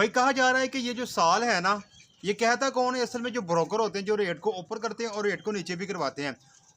भाई कहा जा रहा है कि ये जो साल है ना, ये कहता कौन है? असल में जो ब्रोकर होते हैं, जो रेट को ऊपर करते हैं और रेट को नीचे भी करवाते हैं।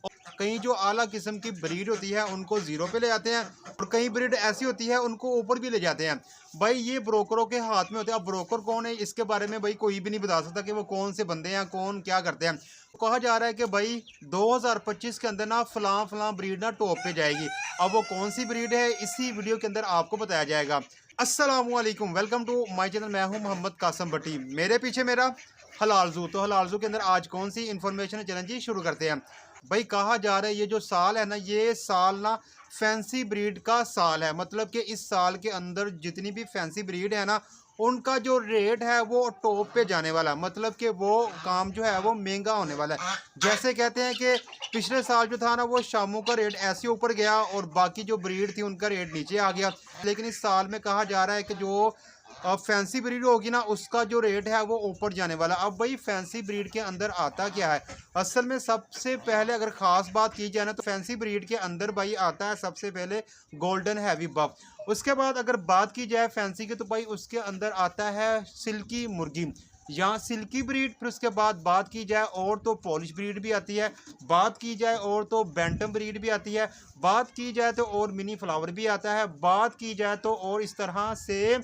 और कई जो आला किस्म की ब्रीड होती है उनको जीरो पे ले जाते हैं, और कई ब्रीड ऐसी होती है उनको ऊपर भी ले जाते हैं। भाई ये ब्रोकरों के हाथ में होते हैं। अब ब्रोकर कौन है इसके बारे में भाई कोई भी नहीं बता सकता कि वो कौन से बंदे हैं, कौन क्या करते हैं। कहा जा रहा है कि भाई 2025 के अंदर ना फलां फलां ब्रीड ना टॉप पे जाएगी। अब वो कौन सी ब्रीड है इसी वीडियो के अंदर आपको बताया जाएगा। अस्सलामुअलैकुम, वेलकम टू माय चैनल। मैं हूं मोहम्मद कासम भट्टी, मेरे पीछे मेरा हलाल जू। तो हलाल जू के अंदर आज कौन सी इन्फॉर्मेशन है, चलें जी शुरू करते हैं। भाई कहा जा रहा है ये जो साल है ना, ये साल ना फैंसी ब्रीड का साल है। मतलब कि इस साल के अंदर जितनी भी फैंसी ब्रीड है ना, उनका जो रेट है वो टॉप पे जाने वाला है। मतलब कि वो काम जो है वो महंगा होने वाला है। जैसे कहते हैं कि पिछले साल जो था ना, वो शामू का रेट ऐसे ऊपर गया और बाकी जो ब्रीड थी उनका रेट नीचे आ गया। लेकिन इस साल में कहा जा रहा है कि जो फैंसी ब्रीड होगी ना, उसका जो रेट है वो ऊपर जाने वाला। अब भाई फैंसी ब्रीड के अंदर आता क्या है? असल में सबसे पहले अगर ख़ास बात की जाए ना, तो फैंसी ब्रीड के अंदर भाई आता है सबसे पहले गोल्डन हैवी बफ। उसके बाद अगर बात की जाए फैंसी की, तो भाई उसके अंदर आता है सिल्की मुर्गी या सिल्की ब्रीड। फिर उसके बाद बात की जाए और तो पॉलिश ब्रीड भी आती है, बात की जाए और तो बैंटम ब्रीड भी आती है, बात की जाए तो और मिनी फ्लावर भी आता है, बात की जाए तो और इस तरह से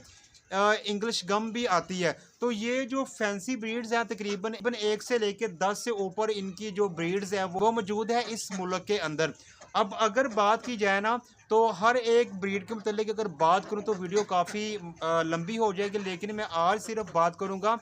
इंग्लिश गम भी आती है। तो ये जो फैंसी ब्रीड्स हैं तकरीबन 1 से लेकर 10 से ऊपर इनकी जो ब्रीड्स हैं वो मौजूद है इस मुल्क के अंदर। अब अगर बात की जाए ना, तो हर एक ब्रीड के मतलब अगर बात करूं तो वीडियो काफ़ी लंबी हो जाएगी, लेकिन मैं आज सिर्फ बात करूंगा।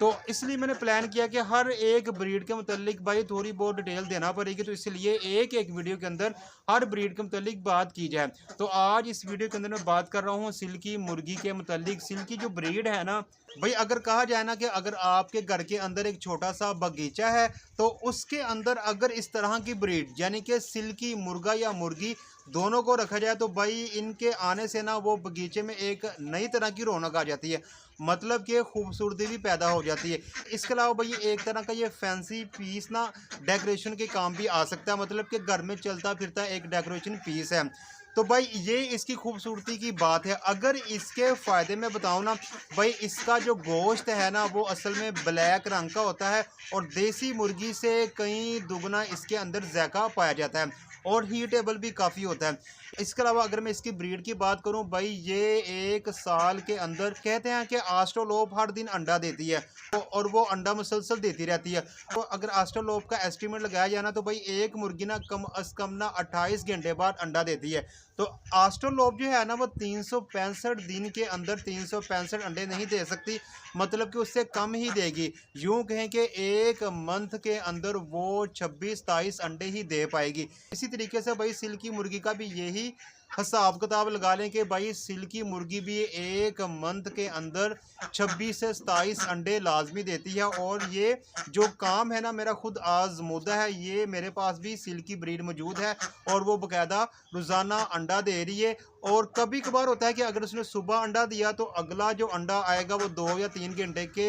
तो इसलिए मैंने प्लान किया कि हर एक ब्रीड के मतलब भाई थोड़ी बहुत डिटेल देना पड़ेगी, तो इसलिए एक एक वीडियो के अंदर हर ब्रीड के मतलब बात की जाए। तो आज इस वीडियो के अंदर मैं बात कर रहा हूँ सिल्की मुर्गी के मतलब। सिल्की जो ब्रीड है ना भाई, अगर कहा जाए ना कि अगर आपके घर के अंदर एक छोटा सा बगीचा है, तो उसके अंदर अगर इस तरह की ब्रीड यानी कि सिल्की मुर्गा या मुर्गी दोनों को रखा जाए, तो भाई इनके आने से ना वो बगीचे में एक नई तरह की रौनक आ जाती है। मतलब कि खूबसूरती भी पैदा हो जाती है। इसके अलावा भाई एक तरह का ये फैंसी पीस ना डेकोरेशन के काम भी आ सकता है। मतलब कि घर में चलता फिरता एक डेकोरेशन पीस है। तो भाई ये इसकी खूबसूरती की बात है। अगर इसके फ़ायदे में बताऊँ ना भाई, इसका जो गोश्त है ना वो असल में ब्लैक रंग का होता है, और देसी मुर्गी से कहीं दुगना इसके अंदर ज़ायका पाया जाता है, और हीटेबल भी काफ़ी होता है। इसके अलावा अगर मैं इसकी ब्रीड की बात करूं भाई, ये एक साल के अंदर कहते हैं कि आस्ट्रोलोप हर दिन अंडा देती है, और वो अंडा मुसलसल देती रहती है। तो अगर आस्ट्रोलोप का एस्टीमेट लगाया जाए ना, तो भाई एक मुर्गी ना कम अज़ कम ना 28 घंटे बाद अंडा देती है। तो आस्ट्रोलोप जो है ना वो 365 दिन के अंदर 365 अंडे नहीं दे सकती, मतलब कि उससे कम ही देगी। यूँ कहें कि एक मंथ के अंदर वो 26-27 अंडे ही दे पाएगी। इसी तरीके से भाई सिल्की मुर्गी का भी यही हिसाब किताब लगा लें कि भाई सिल्की मुर्गी भी एक मंथ के अंदर 26 से 27 अंडे लाजमी देती है। और ये जो काम है ना मेरा खुद आजमूदा है, ये मेरे पास भी सिल्की ब्रीड मौजूद है, और वो बाकायदा रोज़ाना अंडा दे रही है। और कभी कभार होता है कि अगर उसने सुबह अंडा दिया, तो अगला जो अंडा आएगा वो 2 या 3 घंटे के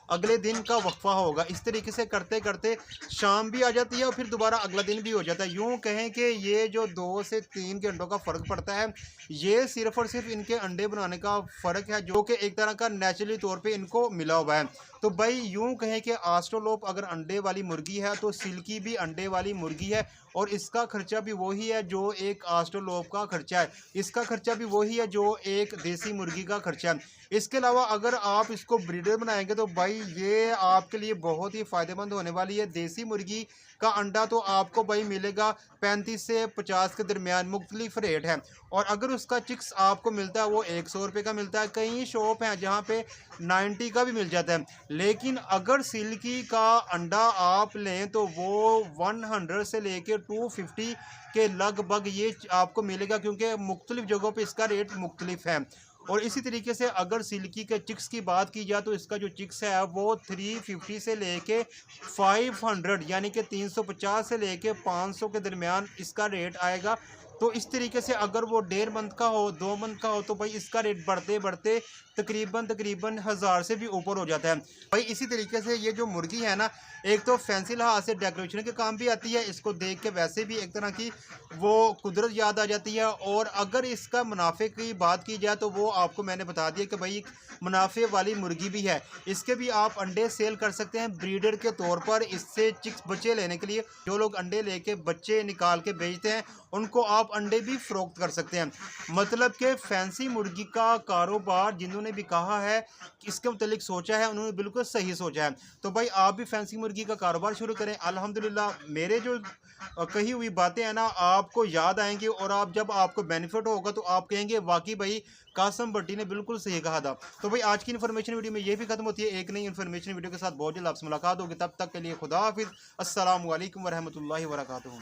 अगले दिन का वक्फा होगा। इस तरीके से करते करते शाम भी आ जाती है और फिर दोबारा अगला दिन भी हो जाता है। यूँ कहें कि ये जो 2 से 3 घंटों का फ़र्क पड़ता है, ये सिर्फ़ और सिर्फ इनके अंडे बनाने का फ़र्क है, जो कि एक तरह का नेचुरली तौर पे इनको मिला हुआ है। तो भाई यूँ कहें कि आस्ट्रोलोप अगर अंडे वाली मुर्गी है, तो सिल्की भी अंडे वाली मुर्गी है, और इसका खर्चा भी वही है जो एक आस्ट्रोलोप का खर्चा है। इसका खर्चा भी वही है जो एक देसी मुर्गी का खर्चा है। इसके अलावा अगर आप इसको ब्रीडर बनाएंगे, तो भाई ये आपके लिए बहुत ही फ़ायदेमंद होने वाली है। देसी मुर्गी का अंडा तो आपको भाई मिलेगा 35 से 50 के दरमियान, मुख्तलिफ रेट है। और अगर उसका चिक्स आपको मिलता है वो 100 रुपये का मिलता है। कई शॉप हैं जहाँ पे 90 का भी मिल जाता है। लेकिन अगर सिल्की का अंडा आप लें, तो वो 100 से लेकर 250 के लगभग ये आपको मिलेगा, क्योंकि मुख्तलिफ जगहों पे इसका रेट मुख्तलिफ है। और इसी तरीके से अगर सिल्की के चिक्स की बात की जाए, तो इसका जो चिक्स है वो 350 से लेके 500 यानी कि 350 से लेके 500 के दरमियान इसका रेट आएगा। तो इस तरीके से अगर वो 1.5 मंथ का हो, 2 मंथ का हो, तो भाई इसका रेट बढ़ते बढ़ते तकरीबन 1000 से भी ऊपर हो जाता है भाई। इसी तरीके से ये जो मुर्गी है ना, एक तो फैंसी लिहाज से डेकोरेशन के काम भी आती है, इसको देख के वैसे भी एक तरह की वो कुदरत याद आ जाती है। और अगर इसका मुनाफे की बात की जाए तो वो आपको मैंने बता दिया कि भाई मुनाफे वाली मुर्गी भी है। इसके भी आप अंडे सेल कर सकते हैं ब्रीडर के तौर पर। इससे चिक्स बच्चे लेने के लिए जो लोग अंडे लेके बच्चे निकाल के बेचते हैं, उनको आप अंडे भी फरोख्त कर सकते हैं। मतलब कि फैंसी मुर्गी का कारोबार जिन्होंने भी कहा है कि इसके मुतालिक सोचा है, उन्होंने बिल्कुल सही सोचा है। तो भाई आप भी फैंसी मुर्गी का कारोबार शुरू करें। अल्हम्दुलिल्लाह मेरे जो कही हुई बातें हैं ना, आपको याद आएंगी और आप जब आपको बेनिफिट होगा तो आप कहेंगे वाकई भाई कासम भट्टी ने बिल्कुल सही कहा था। तो भाई आज की इन्फॉर्मेशन वीडियो में ये भी खत्म होती है। एक नई इन्फॉर्मेशन वीडियो के साथ बहुत जल्द आपसे मुलाकात होगी। तब तक के लिए खुदा हाफिज़। अस्सलामु अलैकुम वरहमतुल्लाहि वबरकातुहू।